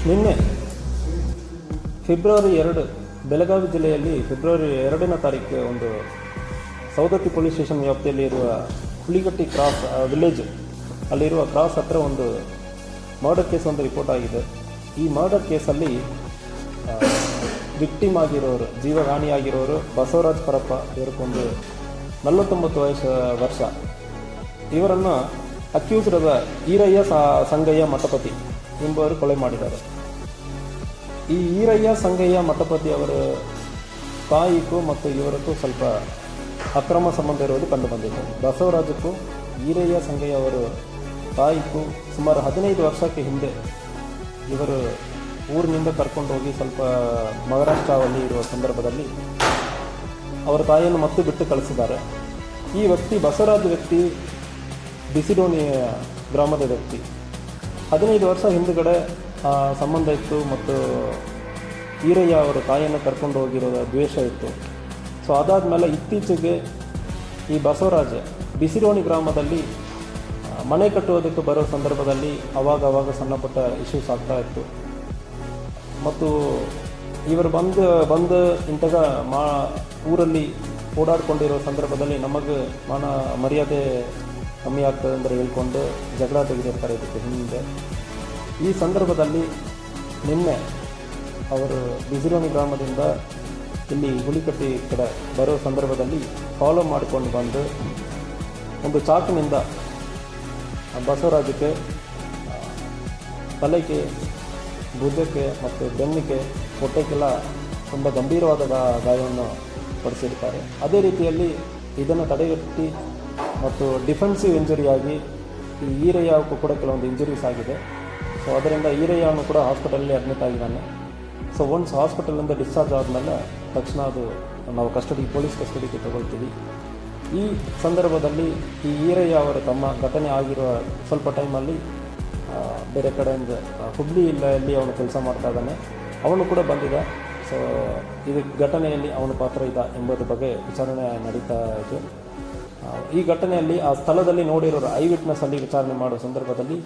ನಿನ್ನೆ ಫೆಬ್ರವರಿ 2 ಬೆಳಗಾವಿ ಜಿಲ್ಲೆಯಲ್ಲಿ ಫೆಬ್ರವರಿ 2ನೇ ತಾರೀಕು ಒಂದು ಸೌದತ್ತಿ ಪೊಲೀಸ್ ಸ್ಟೇಷನ್ ವ್ಯಾಪ್ತಿಯಲ್ಲಿ ಇರುವ ಹುಲಿಗಟ್ಟಿ ಕ್ರಾಸ್ ವಿಲೇಜ್ ಅಲ್ಲಿರುವ ಕ್ರಾಸ್ ಹತ್ರ ಒಂದು ಮರ್ಡರ್ ಕೇಸ್ ಒಂದು ರಿಪೋರ್ಟ್ ಆಗಿದೆ. ಈ ಮರ್ಡರ್ ಕೇಸಲ್ಲಿ ವಿಕ್ಟಿಮ್ ಆಗಿರೋರು, ಜೀವಹಾನಿಯಾಗಿರೋರು ಬಸವರಾಜ್ ಪರಪ್ಪ, ಇವರಿಗೊಂದು 49 ವರ್ಷ. ಇವರನ್ನು ಅಕ್ಯೂಸ್ಡ್ ಆದ ಈರಯ್ಯ ಸಂಗಯ್ಯ ಮಠಪತಿ ಎಂಬುವರು ಕೊಲೆ ಮಾಡಿದ್ದಾರೆ. ಈ ಈರಯ್ಯ ಸಂಗಯ್ಯ ಮಠಪತಿ ಅವರ ತಾಯಿಗೂ ಮತ್ತು ಇವರಕ್ಕೂ ಸ್ವಲ್ಪ ಅಕ್ರಮ ಸಂಬಂಧ ಇರುವುದು ಕಂಡುಬಂದಿದೆ. ಬಸವರಾಜಕ್ಕೂ ಈರಯ್ಯ ಸಂಗಯ್ಯ ಅವರ ತಾಯಿಗೂ ಸುಮಾರು 15 ವರ್ಷಕ್ಕೆ ಹಿಂದೆ ಇವರು ಊರಿನಿಂದ ಕರ್ಕೊಂಡು ಹೋಗಿ ಸ್ವಲ್ಪ ಮಹಾರಾಷ್ಟ್ರದಲ್ಲಿ ಇರುವ ಸಂದರ್ಭದಲ್ಲಿ ಅವರ ತಾಯಿಯನ್ನು ಮತ್ತೆ ಬಿಟ್ಟು ಕಳಿಸಿದ್ದಾರೆ. ಈ ವ್ಯಕ್ತಿ ಬಸವರಾಜ ವ್ಯಕ್ತಿ ಬಿಸಿಡೋಣಿ ಗ್ರಾಮದ ವ್ಯಕ್ತಿ. 15 ವರ್ಷ ಹಿಂದುಗಡೆ ಸಂಬಂಧ ಇತ್ತು ಮತ್ತು ಈರಯ್ಯ ಅವರ ತಾಯಿಯನ್ನು ಕರ್ಕೊಂಡು ಹೋಗಿರೋ ದ್ವೇಷ ಇತ್ತು. ಸೊ ಅದಾದಮೇಲೆ ಇತ್ತೀಚೆಗೆ ಈ ಬಸವರಾಜ ಬಿಸಿಡೋಣಿ ಗ್ರಾಮದಲ್ಲಿ ಮನೆ ಕಟ್ಟುವುದಕ್ಕೆ ಬರೋ ಸಂದರ್ಭದಲ್ಲಿ ಅವಾಗ ಸಣ್ಣಪುಟ್ಟ ಇಶ್ಯೂಸ್ ಆಗ್ತಾ ಇತ್ತು. ಮತ್ತು ಇವರು ಬಂದು ಇಂತಾಗ ಊರಲ್ಲಿ ಓಡಾಡ್ಕೊಂಡಿರೋ ಸಂದರ್ಭದಲ್ಲಿ ನಮಗೆ ಮರ್ಯಾದೆ ಕಮ್ಮಿ ಆಗ್ತದೆ ಅಂದರೆ ಹೇಳ್ಕೊಂಡು ಜಗಳ ತೆಗೆದಿರ್ತಾರೆ ಇದಕ್ಕೆ ಹಿಂದೆ. ಈ ಸಂದರ್ಭದಲ್ಲಿ ನಿನ್ನೆ ಅವರು ಬಿಸಿರೋಣಿ ಗ್ರಾಮದಿಂದ ಇಲ್ಲಿ ಹುಲಿಕಟ್ಟಿ ಕಡೆ ಬರೋ ಸಂದರ್ಭದಲ್ಲಿ ಫಾಲೋ ಮಾಡಿಕೊಂಡು ಬಂದು ಒಂದು ಚಾಕಿನಿಂದ ಬಸವರಾಜಕ್ಕೆ ತಲೆಗೆ, ಭುಜಕ್ಕೆ ಮತ್ತು ಬೆನ್ನಿಗೆ, ಹೊಟ್ಟೆಗೆಲ್ಲ ತುಂಬ ಗಂಭೀರವಾದ ಗಾಯವನ್ನು ಪಡಿಸಿರ್ತಾರೆ. ಅದೇ ರೀತಿಯಲ್ಲಿ ಇದನ್ನು ತಡೆಗಟ್ಟಿ ಮತ್ತು ಡಿಫೆನ್ಸಿವ್ ಇಂಜುರಿಯಾಗಿ ಈ ಈರಯ್ಯಕ್ಕೂ ಕೂಡ ಕೆಲವೊಂದು ಇಂಜುರೀಸ್ ಆಗಿದೆ. ಸೊ ಅದರಿಂದ ಈರಯ್ಯನು ಕೂಡ ಹಾಸ್ಪಿಟಲಲ್ಲಿ ಅಡ್ಮಿಟ್ ಆಗಿದ್ದಾನೆ. ಸೊ ಒನ್ಸ್ ಹಾಸ್ಪಿಟಲಿಂದ ಡಿಸ್ಚಾರ್ಜ್ ಆದಮೇಲೆ ತಕ್ಷಣ ಅದು ನಾವು ಪೊಲೀಸ್ ಕಸ್ಟಡಿಗೆ ತಗೊಳ್ತೀವಿ. ಈ ಸಂದರ್ಭದಲ್ಲಿ ಈ ಈರಯ್ಯ ಅವರ ತಮ್ಮ ಘಟನೆ ಆಗಿರುವ ಸ್ವಲ್ಪ ಟೈಮಲ್ಲಿ ಬೇರೆ ಕಡೆಯಿಂದ ಹುಬ್ಳಿಯಲ್ಲಿ ಅವನು ಕೆಲಸ ಮಾಡ್ತಾ ಇದ್ದಾನೆ. ಅವನು ಕೂಡ ಬಂದಿದ್ದ. ಸೊ ಇದು ಘಟನೆಯಲ್ಲಿ ಅವನ ಪಾತ್ರ ಇದೆ ಎಂಬುದ್ರ ಬಗ್ಗೆ ವಿಚಾರಣೆ ನಡೀತಾ ಇದೆ. ಈ ಘಟನೆಯಲ್ಲಿ ಆ ಸ್ಥಳದಲ್ಲಿ ನೋಡಿರೋರು ಐ ವಿಟ್ನೆಸ್ಸಲ್ಲಿ ವಿಚಾರಣೆ ಮಾಡುವ ಸಂದರ್ಭದಲ್ಲಿ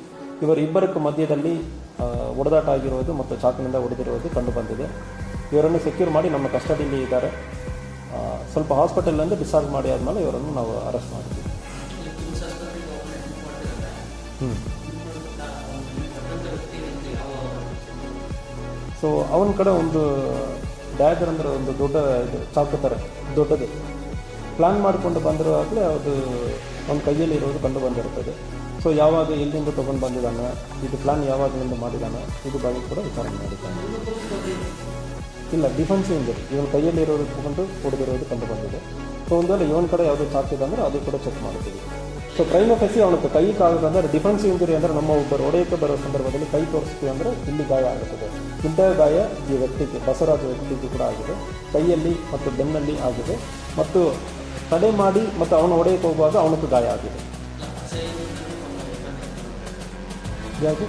ಇವರಿಬ್ಬರಕ್ಕೂ ಮಧ್ಯದಲ್ಲಿ ಹೊಡೆದಾಟ ಆಗಿರುವುದು ಮತ್ತು ಚಾಕಿನಿಂದ ಹೊಡೆದಿರುವುದು ಕಂಡುಬಂದಿದೆ. ಇವರನ್ನು ಸೆಕ್ಯೂರ್ ಮಾಡಿ ನಮ್ಮ ಕಸ್ಟಡಿಯಲ್ಲಿ ಇದ್ದಾರೆ. ಸ್ವಲ್ಪ ಹಾಸ್ಪಿಟಲಿಂದ ಡಿಸ್ಚಾರ್ಜ್ ಮಾಡಿ ಆದಮೇಲೆ ಇವರನ್ನು ನಾವು ಅರೆಸ್ಟ್ ಮಾಡಿದ್ವಿ. ಸೊ ಅವನ ಕಡೆ ಒಂದು ಡ್ಯಾಗರ್ ಅಂದರೆ ಒಂದು ದೊಡ್ಡ ಚಾಕು ಥರ ದೊಡ್ಡದು ಪ್ಲ್ಯಾನ್ ಮಾಡಿಕೊಂಡು ಬಂದಿರುವಾಗಲೇ ಅದು ಅವನ ಕೈಯಲ್ಲಿ ಇರೋದು ಕಂಡು ಬಂದಿರುತ್ತದೆ. ಸೊ ಯಾವಾಗ ಎಲ್ಲಿಂದ ತೊಗೊಂಡು ಬಂದಿದ್ದಾನೆ, ಇದು ಪ್ಲ್ಯಾನ್ ಯಾವಾಗಲಿಂದ ಮಾಡಿದ್ದಾನೆ, ಇದು ಬಗ್ಗೆ ಕೂಡ ವಿಚಾರಣೆ ಮಾಡಿದ್ದಾನೆ. ಇಲ್ಲ, ಡಿಫೆನ್ಸ್ ಇಂಜರಿ ಇವನ ಕೈಯಲ್ಲಿ ಇರೋದು ತಗೊಂಡು ಹೊಡೆದಿರೋದು ಕಂಡು ಬಂದಿದೆ. ಸೊ ಒಂದು ವೇಳೆ ಇವನ ಕಡೆ ಯಾವುದೋ ಚಾಕಿದೆ ಅಂದರೆ ಅದು ಕೂಡ ಚೆಕ್ ಮಾಡ್ತೀವಿ. ಸೊ ಪ್ರೈಮ್ ಆಫೀಸಿ ಅವನಿಗೆ ಕೈ ಕಾಗೋದಂದರೆ ಡಿಫೆನ್ಸ್ ಇಂಜರಿ ಅಂದರೆ ನಮ್ಮ ಒಬ್ಬರು ಹೊಡೆಯಕ್ಕೆ ಬರೋ ಸಂದರ್ಭದಲ್ಲಿ ಕೈ ತೋರಿಸ್ತೀವಿ ಅಂದರೆ ಇಲ್ಲಿ ಗಾಯ ಆಗುತ್ತದೆ. ಇಂಥ ಗಾಯ ಈ ವ್ಯಕ್ತಿಗೆ, ಬಸವರಾಜ ವ್ಯಕ್ತಿಗೂ ಕೂಡ ಆಗಿದೆ. ಕೈಯಲ್ಲಿ ಮತ್ತು ಬೆನ್ನಲ್ಲಿ ಆಗಿದೆ ಮತ್ತು ತಡೆ ಮಾಡಿ ಮತ್ತು ಅವನು ಹೊಡೆಯಕ್ಕೆ ಹೋಗುವಾಗ ಅವನಿಗೂ ಗಾಯ ಆಗಿದೆ. ಯಾವುದು?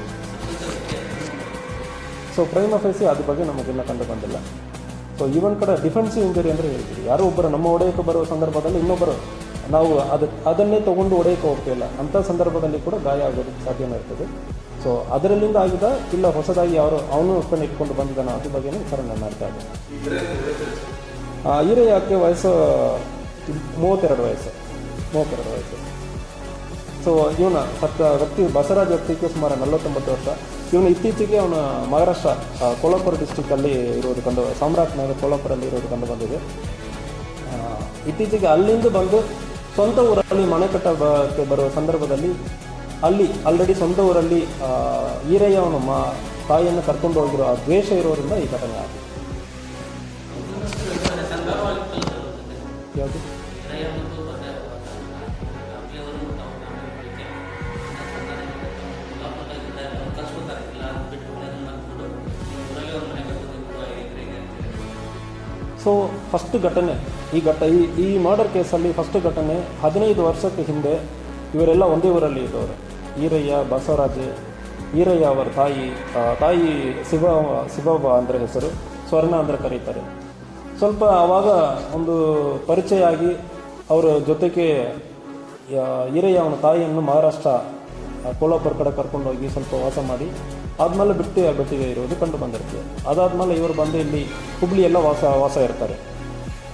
ಸೊ ಪ್ರೈಮ್ ಆಫೀಸಿ ಅದ್ರ ಬಗ್ಗೆ ನಮಗೆಲ್ಲ ಕಂಡು ಬಂದಿಲ್ಲ. ಸೊ ಇವನ್ ಕಡೆ ಡಿಫೆನ್ಸಿವ್ ಇಂಜರಿ ಅಂದರೆ ಹೇಳ್ತೀವಿ, ಯಾರೋ ಒಬ್ಬರು ನಮ್ಮ ಹೊಡೆಯಕ್ಕೆ ಬರೋ ಸಂದರ್ಭದಲ್ಲಿ ಇನ್ನೊಬ್ಬರು ನಾವು ಅದನ್ನೇ ತೊಗೊಂಡು ಹೊಡೆಯಕ್ಕೆ ಹೋಗ್ತಿಲ್ಲ, ಅಂಥ ಸಂದರ್ಭದಲ್ಲಿ ಕೂಡ ಗಾಯ ಆಗೋದಕ್ಕೆ ಸಾಧ್ಯನೇ ಇರ್ತದೆ. ಸೊ ಅದರಲ್ಲಿಂದ ಆಗಿದ ಇಲ್ಲ ಹೊಸದಾಗಿ ಅವನು ಇಟ್ಕೊಂಡು ಬಂದಿದ್ದಾನೆ ಅದ್ರ ಬಗ್ಗೆನೇ ವಿಚಾರಣೆ ಮಾಡ್ತಾ ಇದೆ. ಈರಯ್ಯಕ್ಕೆ ವಯಸ್ಸು 32 ವಯಸ್ಸು. ಸೊ ಇವನ ವ್ಯಕ್ತಿ ಬಸವರಾಜ್ ವ್ಯಕ್ತಿಗೆ ಸುಮಾರು 49 ವರ್ಷ. ಇವನು ಇತ್ತೀಚೆಗೆ ಅವನ ಮಹಾರಾಷ್ಟ್ರ ಕೋಲ್ಹಾಪುರ ಡಿಸ್ಟಿಕ್ಕಲ್ಲಿ ಇರೋದು ಸಾಮ್ರಾಟ್ ನಗರ ಕೋಲ್ಹಾಪುರಲ್ಲಿ ಇರೋದು ಕಂಡು ಬಂದಿದೆ. ಇತ್ತೀಚೆಗೆ ಅಲ್ಲಿಂದ ಬಂದು ಸ್ವಂತ ಊರಲ್ಲಿ ಮನೆ ಕಟ್ಟಕ್ಕೆ ಬರುವ ಸಂದರ್ಭದಲ್ಲಿ ಅಲ್ಲಿ ಆಲ್ರೆಡಿ ಸ್ವಂತ ಊರಲ್ಲಿ ಈರಯ್ಯ ಅವನ ತಾಯಿಯನ್ನು ಕರ್ಕೊಂಡು ಹೋಗಿರೋ ಆ ದ್ವೇಷ ಇರೋದ್ರಿಂದ ಈ ಘಟನೆ ಆಗಿದೆ. ಯಾವುದು? ಸೊ ಫಸ್ಟ್ ಘಟನೆ ಈ ಮರ್ಡರ್ ಕೇಸಲ್ಲಿ ಫಸ್ಟ್ ಘಟನೆ 15 ವರ್ಷಕ್ಕೆ ಹಿಂದೆ ಇವರೆಲ್ಲ ಒಂದೇ ಊರಲ್ಲಿ ಇದ್ದವರು. ಈರಯ್ಯ, ಬಸವರಾಜ್, ಈರಯ್ಯ ಅವರ ತಾಯಿ ಶಿವವ್ವ ಅಂದರೆ ಹೆಸರು, ಸ್ವರ್ಣ ಅಂದರೆ ಕರೀತಾರೆ. ಸ್ವಲ್ಪ ಆವಾಗ ಒಂದು ಪರಿಚಯ ಆಗಿ ಅವರ ಜೊತೆಗೆ ಈರಯ್ಯ ಅವನ ತಾಯಿಯನ್ನು ಮಹಾರಾಷ್ಟ್ರ ಕೋಲಾಪುರ ಕಡೆ ಕರ್ಕೊಂಡೋಗಿ ಸ್ವಲ್ಪ ವಾಸ ಮಾಡಿ ಆದಮೇಲೆ ಭೇಟಿಗೆ ಇರೋದು ಕಂಡು ಬಂದಿರುತ್ತೆ. ಅದಾದಮೇಲೆ ಇವರು ಬಂದು ಇಲ್ಲಿ ಹುಬ್ಳಿಯೆಲ್ಲ ವಾಸ ಇರ್ತಾರೆ.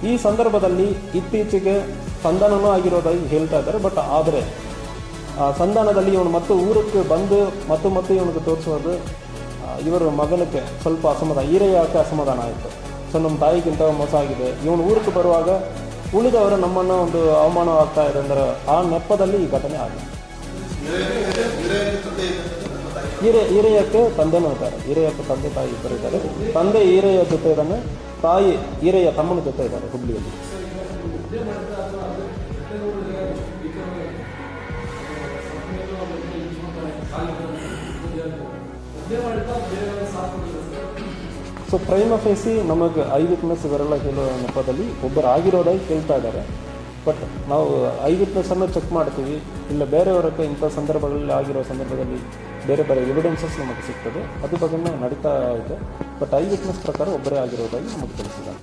ಈ ಸಂದರ್ಭದಲ್ಲಿ ಇತ್ತೀಚೆಗೆ ಸಂಧಾನನೂ ಆಗಿರೋದಾಗಿ ಹೇಳ್ತಾ ಇದ್ದಾರೆ. ಬಟ್ ಆದರೆ ಸಂಧಾನದಲ್ಲಿ ಇವನು ಮತ್ತೆ ಊರಕ್ಕೆ ಬಂದು ಮತ್ತೆ ಇವನಿಗೆ ತೋರಿಸೋದು ಇವರ ಮಗನಿಗೆ ಸ್ವಲ್ಪ ಈರೆಯಾಕೆ ಅಸಮಾಧಾನ ಆಯಿತು. ಸೊ ನಮ್ಮ ತಾಯಿಗಿಂತ ಮೋಸ ಆಗಿದೆ, ಇವನು ಊರಿಗೆ ಬರುವಾಗ ಉಳಿದವರು ನಮ್ಮನ್ನು ಒಂದು ಅವಮಾನ ಆಗ್ತಾ ಇದೆ ಅಂದರೆ ಆ ನೆಪದಲ್ಲಿ ಈ ಘಟನೆ ಆಗಿದೆ. ಈರೆಯಕ್ಕೆ ತಂದೆನೂ ಇದ್ದಾರೆ, ಈರೆಯಕ್ಕೆ ತಂದೆ ತಾಯಿ ಇಬ್ಬರು ಇದ್ದಾರೆ. ತಂದೆ ಈರೆಯ ಜೊತೆ ಇದ್ದಾನೆ, ತಾಯಿ ಈರೆಯ ತಮ್ಮನ ಜೊತೆ ಇದ್ದಾರೆ ಹುಬ್ಳಿಯಲ್ಲಿ. ಸೊ ಪ್ರೈಮ ಫೇಸಿ ನಮಗೆ ಐ ವಿಟ್ನೆಸ್ ಇವರೆಲ್ಲ ಹೇಳುವ ನೆಪದಲ್ಲಿ ಒಬ್ಬರು ಆಗಿರೋದಾಗಿ ಕೇಳ್ತಾ ಇದ್ದಾರೆ. ಬಟ್ ನಾವು ಐ ವಿಟ್ನೆಸ್ಸನ್ನು ಚೆಕ್ ಮಾಡ್ತೀವಿ, ಇಲ್ಲ ಬೇರೆಯವರಕ್ಕೆ ಇಂಥ ಸಂದರ್ಭಗಳಲ್ಲಿ ಆಗಿರೋ ಸಂದರ್ಭದಲ್ಲಿ ಬೇರೆ ಎವಿಡೆನ್ಸಸ್ ನಮಗೆ ಸಿಗ್ತದೆ, ಅದ್ರ ಬಗ್ಗೆ ನಡೀತಾ ಇದೆ. ಬಟ್ ಐ ವಿಟ್ನೆಸ್ ಪ್ರಕಾರ ಒಬ್ಬರೇ ಆಗಿರೋದಾಗಿ ನಮಗೆ ತಿಳಿಸಿದ್ದಾರೆ.